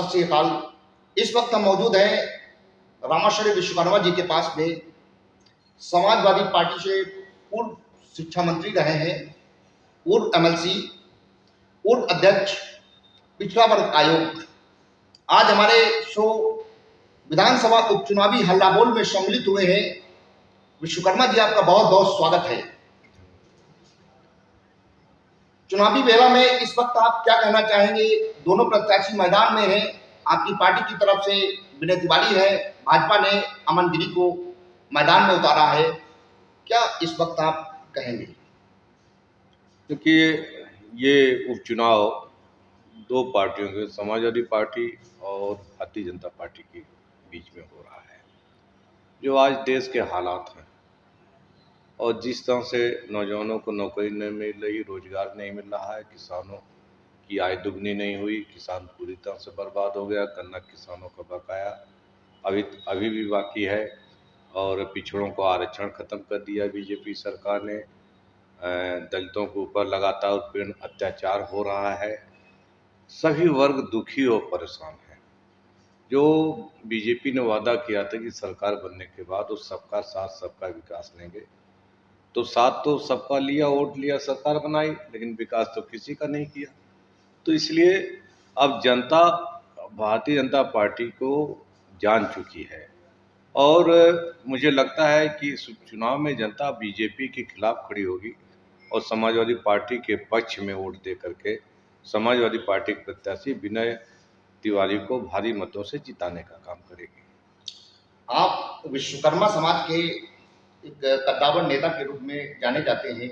सत श्री अकाल। इस वक्त हम मौजूद हैं रामाश्वरी विश्वकर्मा जी के पास में। समाजवादी पार्टी से पूर्व शिक्षा मंत्री रहे हैं, पूर्व एमएलसी, पूर्व अध्यक्ष पिछड़ा वर्ग आयोग। आज हमारे शो विधानसभा उपचुनावी हल्ला बोल में सम्मिलित हुए हैं। विश्वकर्मा जी, आपका बहुत बहुत स्वागत है। चुनावी बेला में इस वक्त आप क्या कहना चाहेंगे? दोनों प्रत्याशी मैदान में हैं। आपकी पार्टी की तरफ से विनय तिवारी है, भाजपा ने अमन गिरी को मैदान में उतारा है। क्या इस वक्त आप कहेंगे? देखिए, ये उपचुनाव दो पार्टियों के, समाजवादी पार्टी और भारतीय जनता पार्टी के बीच में हो रहा है। जो आज देश के हालात हैं और जिस तरह से नौजवानों को नौकरी नहीं मिल रही, रोजगार नहीं मिल रहा है, किसानों की आय दुगनी नहीं हुई, किसान पूरी तरह से बर्बाद हो गया, गन्ना किसानों का बकाया अभी भी बाकी है, और पिछड़ों को आरक्षण खत्म कर दिया बीजेपी सरकार ने। दलितों के ऊपर लगातार उत्पीड़न अत्याचार हो रहा है। सभी वर्ग दुखी और परेशान हैं। जो बीजेपी ने वादा किया था कि सरकार बनने के बाद वो सबका साथ सबका विकास लेंगे, तो साथ तो सबका लिया, वोट लिया, सरकार बनाई, लेकिन विकास तो किसी का नहीं किया। तो इसलिए अब जनता भारतीय जनता पार्टी को जान चुकी है, और मुझे लगता है कि इस चुनाव में जनता बीजेपी के खिलाफ खड़ी होगी और समाजवादी पार्टी के पक्ष में वोट दे करके समाजवादी पार्टी के प्रत्याशी विनय तिवारी को भारी मतों से जिताने का काम करेगी। आप विश्वकर्मा समाज के एक कद्दावर नेता के रूप में जाने जाते हैं।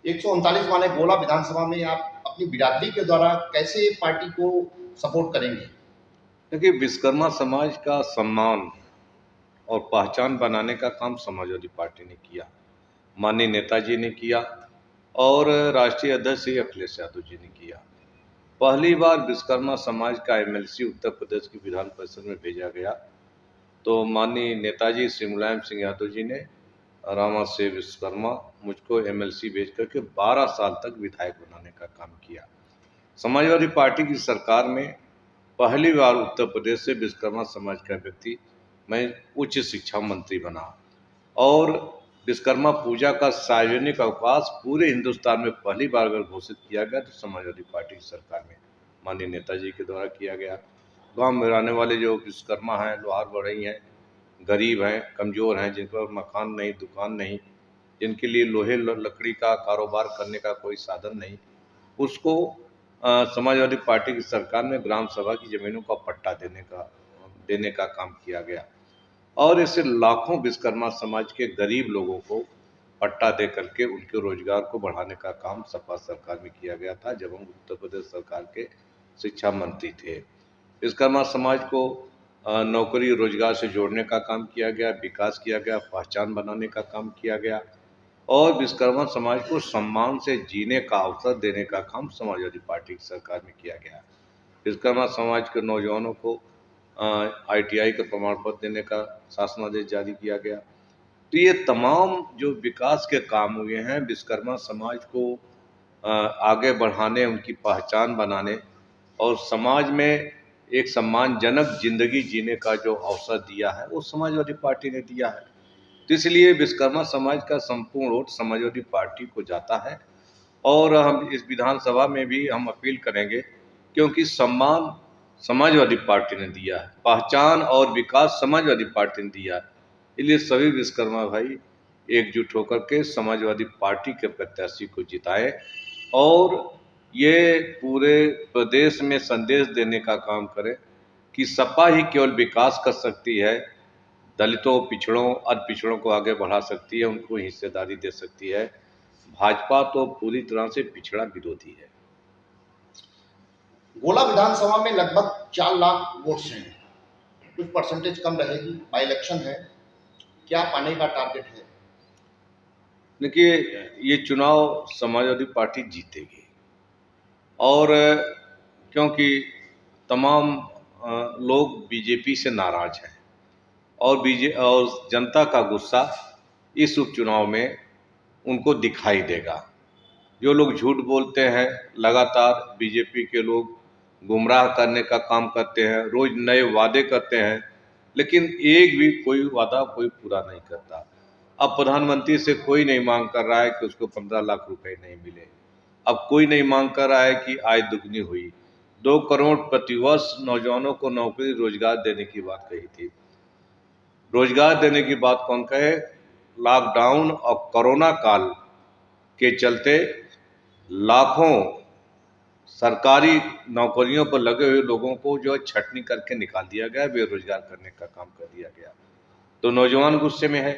139 वाले गोला विधानसभा में आप अपनी बिरादरी के द्वारा कैसे पार्टी को सपोर्ट करेंगे? देखिए, विश्वकर्मा समाज का सम्मान और पहचान बनाने का काम समाजवादी पार्टी ने किया, माननीय नेताजी ने किया, और राष्ट्रीय अध्यक्ष श्री अखिलेश यादव जी ने किया। पहली बार विश्वकर्मा समाज का एमएलसी उत्तर प्रदेश की विधान परिषद में भेजा गया, तो माननीय नेताजी श्री मुलायम सिंह यादव जी ने रामा से विश्वकर्मा मुझको एमएलसी भेज करके 12 साल तक विधायक बनाने का काम किया। समाजवादी पार्टी की सरकार में पहली बार उत्तर प्रदेश से विश्वकर्मा समाज का व्यक्ति, मैं उच्च शिक्षा मंत्री बना, और विश्वकर्मा पूजा का सार्वजनिक अवकाश पूरे हिंदुस्तान में पहली बार अगर घोषित किया गया तो समाजवादी पार्टी की सरकार में माननीय नेताजी के द्वारा किया गया। गांव में रहने वाले जो विश्वकर्मा हैं, लोहार बढ़ई हैं, गरीब हैं, कमज़ोर हैं, जिन पर मकान नहीं, दुकान नहीं, जिनके लिए लोहे लकड़ी का कारोबार करने का कोई साधन नहीं, उसको समाजवादी पार्टी की सरकार में ग्राम सभा की ज़मीनों का पट्टा देने का काम किया गया, और इससे लाखों विश्वकर्मा समाज के गरीब लोगों को पट्टा दे करके उनके रोजगार को बढ़ाने का काम सपा सरकार में किया गया था, जब हम उत्तर प्रदेश सरकार के शिक्षा मंत्री थे। विश्वकर्मा समाज को नौकरी रोजगार से जोड़ने का काम किया गया, विकास किया गया, पहचान बनाने का काम किया गया, और विश्वकर्मा समाज को सम्मान से जीने का अवसर देने का काम समाजवादी पार्टी की सरकार में किया गया। विश्वकर्मा समाज के नौजवानों को आईटीआई का प्रमाण पत्र देने का शासनादेश जारी किया गया। तो ये तमाम जो विकास के काम हुए हैं, विश्वकर्मा समाज को आगे बढ़ाने, उनकी पहचान बनाने और समाज में एक सम्मानजनक जिंदगी जीने का जो अवसर दिया है, वो समाजवादी पार्टी ने दिया है। तो इसलिए विश्वकर्मा समाज का संपूर्ण वोट समाजवादी पार्टी को जाता है, और हम इस विधानसभा में भी हम अपील करेंगे, क्योंकि सम्मान समाजवादी पार्टी ने दिया है, पहचान और विकास समाजवादी पार्टी ने दिया है। इसलिए सभी विश्वकर्मा भाई एकजुट होकर के समाजवादी पार्टी के प्रत्याशी को जिताएं, और ये पूरे प्रदेश में संदेश देने का काम करें कि सपा ही केवल विकास कर सकती है, दलितों, पिछड़ों, अल्प पिछड़ों को आगे बढ़ा सकती है, उनको हिस्सेदारी दे सकती है। भाजपा तो पूरी तरह से पिछड़ा विरोधी है। गोला विधानसभा में लगभग 4 लाख वोट्स हैं, कुछ परसेंटेज कम रहेगी, बाई इलेक्शन है। क्या पाने का टारगेट है? देखिए, ये चुनाव समाजवादी पार्टी जीतेगी, और क्योंकि तमाम लोग बीजेपी से नाराज हैं, और जनता का गुस्सा इस उपचुनाव में उनको दिखाई देगा। जो लोग झूठ बोलते हैं, लगातार बीजेपी के लोग गुमराह करने का काम करते हैं, रोज नए वादे करते हैं, लेकिन एक भी कोई वादा कोई पूरा नहीं करता। अब प्रधानमंत्री से कोई नहीं मांग कर रहा है कि उसको 15 लाख रुपए नहीं मिले। अब कोई नहीं मांग कर रहा है कि आय दुगनी हुई। 2 करोड़ प्रतिवर्ष नौजवानों को नौकरी रोजगार देने की बात कही थी। रोजगार देने की बात कौन कहे? लॉकडाउन और कोरोना काल के चलते लाखों सरकारी नौकरियों पर लगे हुए लोगों को जो है छटनी करके निकाल दिया गया, बेरोजगार करने का काम कर दिया गया। तो नौजवान गुस्से में है,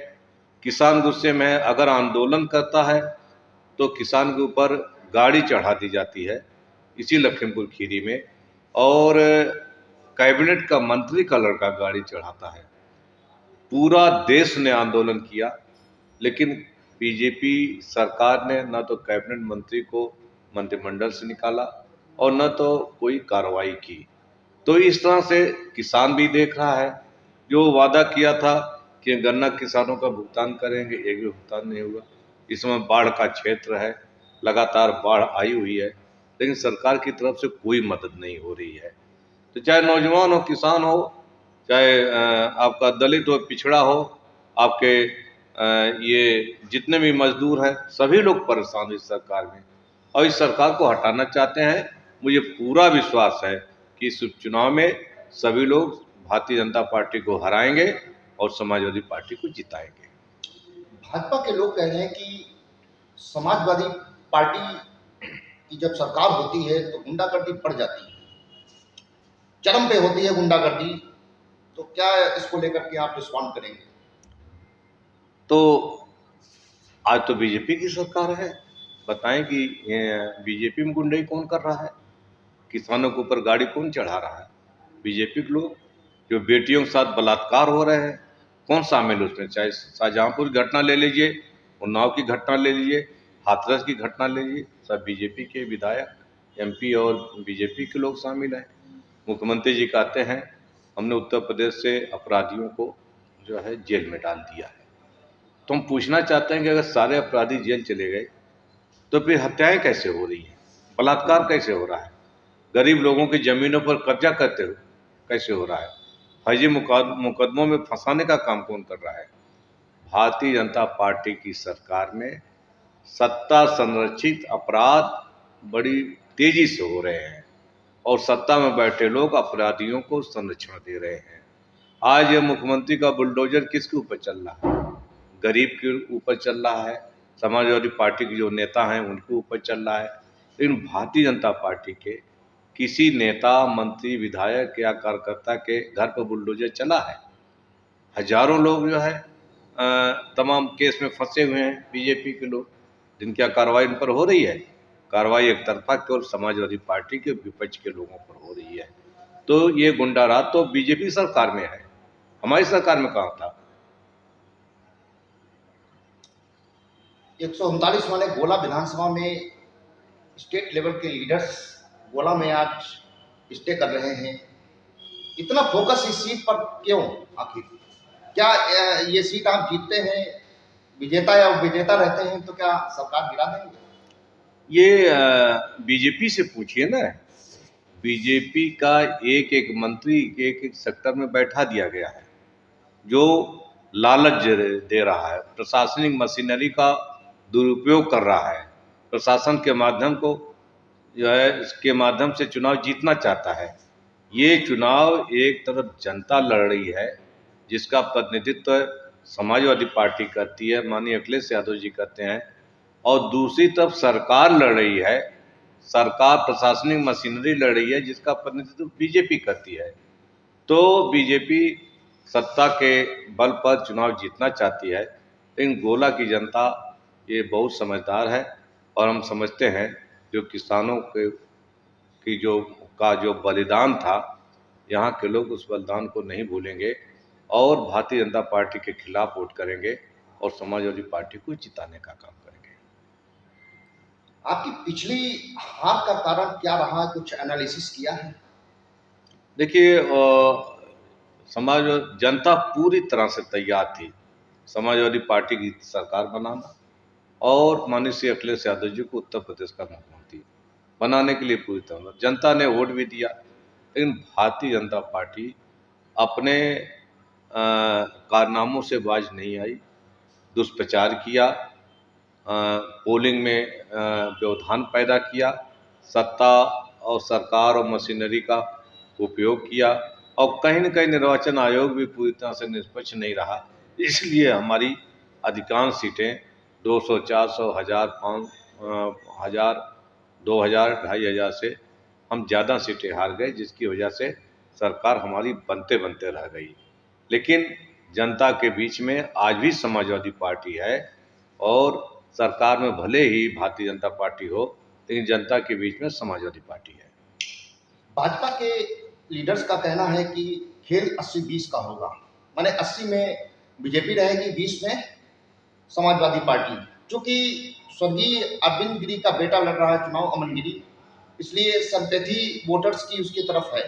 किसान गुस्से में है। अगर आंदोलन करता है तो किसान के ऊपर गाड़ी चढ़ा दी जाती है इसी लखीमपुर खीरी में, और कैबिनेट का मंत्री का लड़का गाड़ी चढ़ाता है। पूरा देश ने आंदोलन किया, लेकिन बीजेपी सरकार ने न तो कैबिनेट मंत्री को मंत्रिमंडल से निकाला और न तो कोई कार्रवाई की। तो इस तरह से किसान भी देख रहा है, जो वादा किया था कि गन्ना किसानों का भुगतान करेंगे, एक भी भुगतान नहीं हुआ। इस समय बाढ़ का क्षेत्र है, लगातार बाढ़ आई हुई है, लेकिन सरकार की तरफ से कोई मदद नहीं हो रही है। तो चाहे नौजवान हो, किसान हो, चाहे आपका दलित हो, पिछड़ा हो, आपके ये जितने भी मजदूर हैं, सभी लोग परेशान हैं इस सरकार में और इस सरकार को हटाना चाहते हैं। मुझे पूरा विश्वास है कि इस उपचुनाव में सभी लोग भारतीय जनता पार्टी को हराएंगे और समाजवादी पार्टी को जिताएंगे। भाजपा के लोग कह रहे हैं कि समाजवादी पार्टी की जब सरकार होती है तो गुंडागर्दी बढ़ जाती है, चरम पे होती है गुंडागर्दी। तो क्या इसको लेकर के आप रिस्पॉन्ड करेंगे? तो आज तो बीजेपी की सरकार है, बताएं कि बीजेपी में गुंडई कौन कर रहा है? किसानों के ऊपर गाड़ी कौन चढ़ा रहा है? बीजेपी के लोग। जो बेटियों के साथ बलात्कार हो रहे हैं, कौन शामिल है उसमें? चाहे शाहजहांपुर की घटना ले लीजिए, उन्नाव की घटना ले लीजिए, हाथरस की घटना ले लीजिए, सब बीजेपी के विधायक, एमपी और बीजेपी के लोग शामिल हैं। मुख्यमंत्री जी कहते हैं हमने उत्तर प्रदेश से अपराधियों को जो है जेल में डाल दिया है। तो हम पूछना चाहते हैं कि अगर सारे अपराधी जेल चले गए तो फिर हत्याएं कैसे हो रही हैं, बलात्कार कैसे हो रहा है, गरीब लोगों की जमीनों पर कब्जा करते हो कैसे हो रहा है, फर्जी मुकदमों में फंसाने का काम कौन कर रहा है? भारतीय जनता पार्टी की सरकार में सत्ता संरक्षित अपराध बड़ी तेजी से हो रहे हैं और सत्ता में बैठे लोग अपराधियों को संरक्षण दे रहे हैं। आज ये मुख्यमंत्री का बुलडोजर किसके ऊपर चल रहा है? गरीब के ऊपर चल रहा है, समाजवादी पार्टी के जो नेता हैं उनके ऊपर चल रहा है। लेकिन भारतीय जनता पार्टी के किसी नेता, मंत्री, विधायक या कार्यकर्ता के घर पर बुलडोजर चला है? हजारों लोग जो है तमाम केस में फंसे हुए हैं, बीजेपी के लोग, जिनकी कार्रवाई उन पर हो रही है। कार्रवाई एक तरफा केवल समाजवादी पार्टी के विपक्ष के लोगों पर हो रही है। तो ये गुंडा राज तो बीजेपी सरकार में है, हमारी सरकार में कहाँ था? 139 वाले गोला विधानसभा में स्टेट लेवल के लीडर्स गोला में आज स्टे कर रहे हैं। इतना फोकस इस सीट पर क्यों आखिर? क्या ये सीट आप जीतते हैं, विजेता या विजेता रहते हैं तो क्या सरकार गिरा देंगे? ये बीजेपी से पूछिए ना। बीजेपी का एक एक मंत्री एक एक सेक्टर में बैठा दिया गया है, जो लालच दे रहा है, प्रशासनिक मशीनरी का दुरुपयोग कर रहा है, प्रशासन के माध्यम को जो है इसके माध्यम से चुनाव जीतना चाहता है। ये चुनाव एक तरफ जनता लड़ रही है जिसका प्रतिनिधित्व समाजवादी पार्टी करती है, माननीय अखिलेश यादव जी करते हैं, और दूसरी तरफ सरकार लड़ रही है, सरकार प्रशासनिक मशीनरी लड़ रही है जिसका प्रतिनिधित्व बीजेपी करती है। तो बीजेपी सत्ता के बल पर चुनाव जीतना चाहती है, लेकिन गोला की जनता ये बहुत समझदार है और हम समझते हैं जो किसानों के जो बलिदान था, यहाँ के लोग उस बलिदान को नहीं भूलेंगे और भारतीय जनता पार्टी के खिलाफ वोट करेंगे और समाजवादी पार्टी को जिताने का काम करेंगे। आपकी पिछली हार का कारण क्या रहा, कुछ एनालिसिस किया है? देखिए, समाज जनता पूरी तरह से तैयार थी समाजवादी पार्टी की सरकार बनाना और माननीय श्री अखिलेश यादव जी को उत्तर प्रदेश का मुख्यमंत्री बनाने के लिए पूरी तरह जनता ने वोट भी दिया, लेकिन भारतीय जनता पार्टी अपने कारनामों से बाज नहीं आई। दुष्प्रचार किया, पोलिंग में व्यवधान पैदा किया, सत्ता और सरकार और मशीनरी का उपयोग किया, और कहीं न कहीं निर्वाचन आयोग भी पूरी तरह से निष्पक्ष नहीं रहा। इसलिए हमारी अधिकांश सीटें 200, 400, 1000, 1000, 2000, 2500 से हम ज़्यादा सीटें हार गए, जिसकी वजह से सरकार हमारी बनते-बनते रह गई। लेकिन जनता के बीच में आज भी समाजवादी पार्टी है, और सरकार में भले ही भारतीय जनता पार्टी हो, लेकिन जनता के बीच में समाजवादी पार्टी है। भाजपा के लीडर्स का कहना है कि खेल 80-20 का होगा, माने 80 में बीजेपी रहेगी, 20 में समाजवादी पार्टी। चूंकि स्वर्गीय अरविंद गिरी का बेटा लड़ रहा है चुनाव, अमन गिरी, इसलिए सिंपैथी वोटर्स की उसकी तरफ है।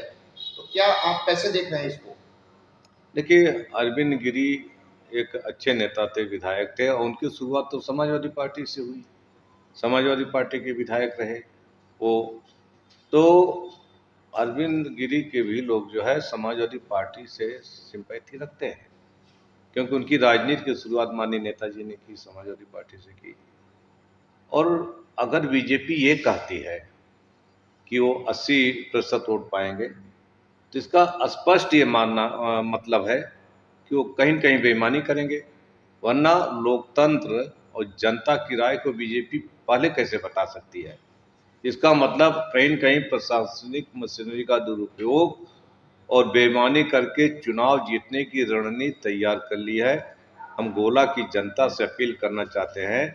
तो क्या आप कैसे देख रहे हैं इसको? देखिए, अरविंद गिरी एक अच्छे नेता थे, विधायक थे, और उनकी शुरुआत तो समाजवादी पार्टी से हुई। समाजवादी पार्टी के विधायक रहे वो। तो अरविंद गिरी के भी लोग जो है समाजवादी पार्टी से सिंपैथी रखते हैं, क्योंकि उनकी राजनीति की शुरुआत माननीय नेताजी ने की, समाजवादी पार्टी से की। और अगर बीजेपी ये कहती है कि वो 80% वोट पाएंगे, तो इसका स्पष्ट ये मानना मतलब है कि वो कहीं न कहीं बेईमानी करेंगे, वरना लोकतंत्र और जनता की राय को बीजेपी पहले कैसे बता सकती है। इसका मतलब कहीं न कहीं प्रशासनिक मशीनरी का दुरुपयोग और बेईमानी करके चुनाव जीतने की रणनीति तैयार कर ली है। हम गोला की जनता से अपील करना चाहते हैं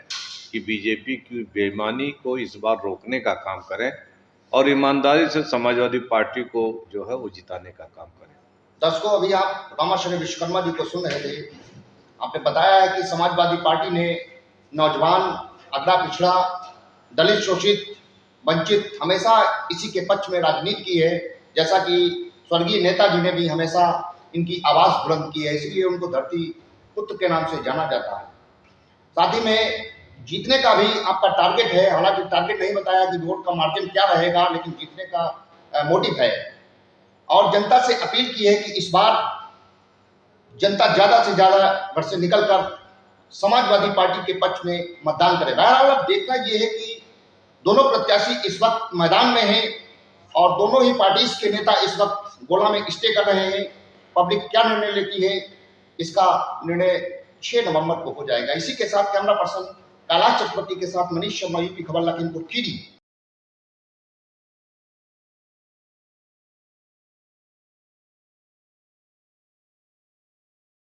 कि बीजेपी की बेईमानी को इस बार रोकने का काम करें, और ईमानदारी से समाजवादी पार्टी को जो है वो जिताने का काम करें। दर्शकों, अभी आप रामाश्रय विश्वकर्मा जी को सुन रहे थे। आपने बताया है कि समाजवादी पार्टी ने नौजवान, अगड़ा पिछड़ा, दलित, शोषित, वंचित, हमेशा इसी के पक्ष में राजनीति की है। जैसा कि स्वर्गीय नेताजी ने भी हमेशा इनकी आवाज़ बुलंद की है, इसलिए उनको धरती पुत्र के नाम से जाना जाता है। साथ ही में जीतने का भी आपका टारगेट है, हालांकि टारगेट नहीं बताया कि वोट का मार्जिन क्या रहेगा, लेकिन जीतने का मोटिव है। और जनता से अपील की है कि इस बार जनता ज़्यादा से ज़्यादा घर से निकलकर समाजवादी पार्टी के पक्ष में मतदान करे। बहरहाल अब देखना ये है कि दोनों प्रत्याशी इस वक्त मैदान में हैं, और दोनों ही पार्टीज के नेता इस वक्त गोला में स्टे कर रहे हैं। पब्लिक क्या निर्णय लेती है, इसका निर्णय 6 नवंबर को हो जाएगा। इसी के साथ कैमरा पर्सन कैलाश चक्रवर्ती के साथ मनीष शर्मा, यूपी खबर, लखीमपुर खीरी।